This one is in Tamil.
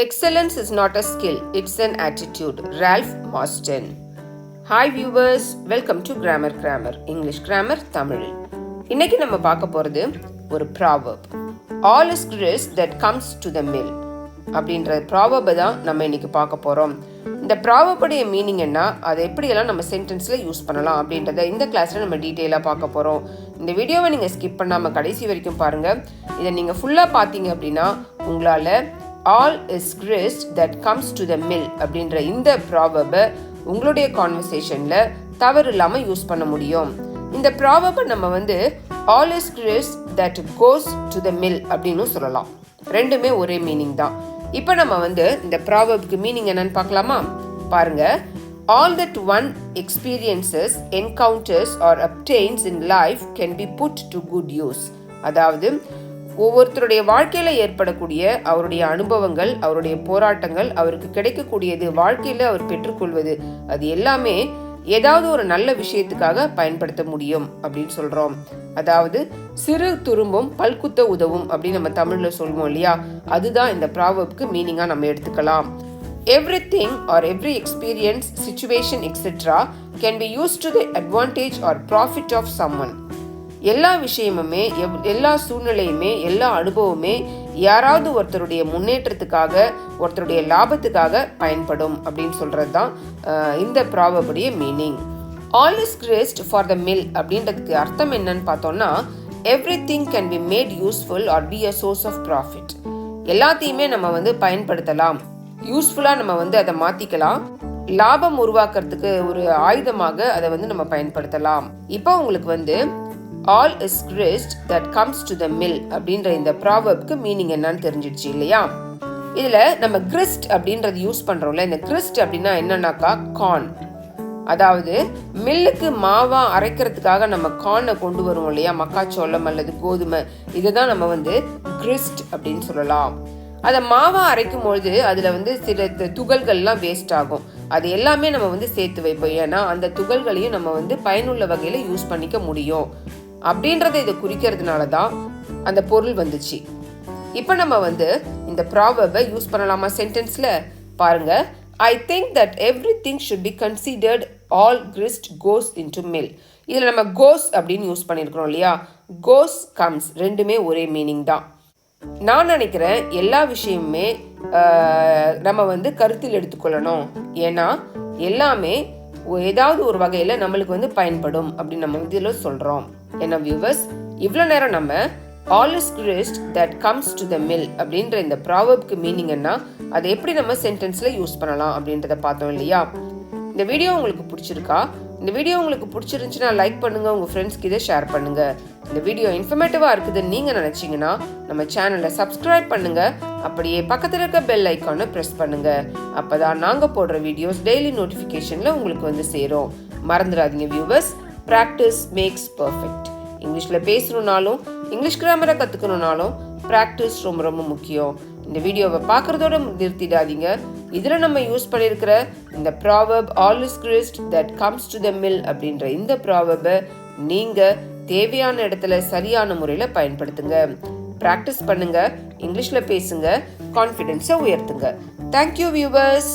Excellence is not a skill, it's an attitude. Ralph Marston. Hi viewers, welcome to Grammar English Grammar Tamil. இன்னைக்கு நம்ம பார்க்க போறது ஒரு proverb. All is grist that comes to the mill. அப்படின்ற proverb தான் நம்ம இன்னைக்கு பார்க்க போறோம். இந்த proverb உடைய மீனிங் என்ன, அதை எப்படியெல்லாம் நம்ம சென்டென்ஸ்ல யூஸ் பண்ணலாம் அப்படின்றத இந்த கிளாஸ்ல நம்ம டீட்டெயிலாக பார்க்க போறோம். இந்த வீடியோவை நீங்க ஸ்கிப் பண்ணாம கடைசி வரைக்கும் பாருங்க. இதை நீங்க ஃபுல்லா பார்த்தீங்க அப்படின்னா உங்களால all is grist that comes to the mill அப்படின்ற இந்த ப்ராவர்பை உங்களுடைய கான்வர்சேஷன்ல தவறு இல்லாமல் யூஸ் பண்ண முடியும். இந்த ப்ராவர்பை நம்ம all is grist that goes to the mill அப்படின்னு சொல்லலாம். ரெண்டுமே ஒரே மீனிங் தான். இப்போ நம்ம இந்த ப்ராவர்புக்கு மீனிங் என்னன்னு பார்க்கலாமா? பாருங்க. All that one experiences, encounters or obtains in life can be put to good use. அதாவது ஒவ்வொருத்தருடைய வாழ்க்கையில ஏற்படக்கூடிய அவருடைய அனுபவங்கள், அவருடைய போராட்டங்கள், அவருக்கு கிடைக்கக்கூடியது, வாழ்க்கையில அவர் பெற்றுக்கொள்வது, அது எல்லாமே ஏதாவது ஒரு நல்ல விஷயத்துக்காக பயன்படுத்த முடியும் அப்படின்னு சொல்றோம். அதாவது சிறு துரும்பும் பல்குத்த உதவும் அப்படின்னு நம்ம தமிழ்ல சொல்லுவோம் இல்லையா, அதுதான் இந்த ப்ராவர்புக்கு மீனிங்கா நம்ம எடுத்துக்கலாம். Everything or every experience, situation, etc. can be used to the advantage or profit of someone. எல்லா விஷயமுமே, எல்லா சூழ்நிலையுமே, எல்லா அனுபவமே யாராவது ஒருத்தருடைய முன்னேற்றத்துக்காக, ஒருத்தருடைய லாபத்துக்காக பயன்படும் அப்படின்னு சொல்றது தான் இந்த ப்ராவர்புடைய meaning. All is grist for the mill அப்படின்றதுக்கு அர்த்தம் என்னன்னு பார்த்தோம்னா, everything can be made useful or be a source of profit. எல்லாத்தையுமே நம்ம பயன்படுத்தலாம், யூஸ்ஃபுல்லா நம்ம அதை மாத்திக்கலாம், லாபம் உருவாக்குறதுக்கு ஒரு ஆயுதமாக அதை நம்ம பயன்படுத்தலாம். இப்போ உங்களுக்கு all is grist that comes to the mill அப்படின்ற இந்த ப்ராவர்புக்கு மீனிங் என்னன்னு தெரிஞ்சிடுச்சு இல்லையா? இதுல நம்ம grist அப்படின்றது யூஸ் பண்றோம்ல, இந்த grist அப்படின்னா என்னன்னாக்கா கார்ன். அதாவது மில்லுக்கு மாவா அரைக்கிறதுக்காக நம்ம கார்னை கொண்டு வருவோம் இல்லையா, மக்காச்சோளம் அல்லது கோதுமை, இதுதான் நம்ம grist அப்படின்னு சொல்லலாம். அதை மாவா அரைக்கும் பொழுது அதுல சில துகள்கள்லாம் வேஸ்ட் ஆகும். அது எல்லாமே நம்ம சேர்த்து வைப்போம். ஏன்னா அந்த துகள்களையும் நம்ம பயனுள்ள வகையில யூஸ் பண்ணிக்க முடியும் அப்படின்றத இதை குறிக்கிறதுனால தான் அந்த பொருள் வந்துச்சு. இப்போ நம்ம இந்த ப்ராவர்பை யூஸ் பண்ணலாமா சென்டென்ஸ்ல? பாருங்க. I think that everything should be considered, all grist goes into mill. இதில் நம்ம goes அப்படின்னு யூஸ் பண்ணியிருக்கிறோம் இல்லையா, goes comes ரெண்டுமே ஒரே மீனிங் தான். நான் நினைக்கிறேன் எல்லா விஷயமுமே நம்ம கருத்தில் எடுத்துக்கொள்ளணும். ஏன்னா எல்லாமே ஏதாவது ஒரு வகையில நம்மளுக்கு பயன்படும் அப்படின்னு நம்ம இதில் சொல்றோம். என்ன வியூவர்ஸ், இவ்வளோ நேரம் நம்ம all is grist that comes to the mill அப்படின்ற இந்த ப்ராவர்புக்கு மீனிங் என்ன, அதை எப்படி நம்ம சென்டென்ஸ்ல யூஸ் பண்ணலாம் அப்படின்றத பார்த்தோம் இல்லையா? இந்த வீடியோ உங்களுக்கு பிடிச்சிருக்கா? இந்த வீடியோ உங்களுக்கு பிடிச்சிருந்துச்சுன்னா லைக் பண்ணுங்க, உங்க ஃப்ரெண்ட்ஸ்க்கு இதை ஷேர் பண்ணுங்க. இந்த வீடியோ இன்ஃபர்மேட்டிவா இருக்குதுன்னு நீங்க நினைச்சீங்கன்னா நம்ம சேனலை சப்ஸ்கிரைப் பண்ணுங்க, அப்படியே பக்கத்தில் இருக்க பெல் ஐக்கானை பிரஸ் பண்ணுங்க. அப்பதான் நாங்க போடுற வீடியோஸ் டெய்லி நோட்டிபிகேஷன்ல உங்களுக்கு சேரும். மறந்துடாதீங்க வியூவர்ஸ், பிராக்டிஸ் மேக்ஸ் பர்ஃபெக்ட். இங்கிலீஷ்ல பேசணும்னாலும் இங்கிலீஷ் கிராமரை கத்துக்கணும்னாலும் பிராக்டிஸ் ரொம்ப ரொம்ப முக்கியம். இந்த வீடியோவை பார்க்கறதோட நிறுத்திடாதீங்க. இதில் நம்ம யூஸ் பண்ணியிருக்கிற இந்த proverb all is grist that comes to the mill அப்படின்ற இந்த ப்ராவர்பை நீங்கள் தேவையான இடத்துல சரியான முறையில் பயன்படுத்துங்க. ப்ராக்டிஸ் பண்ணுங்க, இங்கிலீஷில் பேசுங்க, கான்ஃபிடென்ஸை உயர்த்துங்க. Thank you viewers.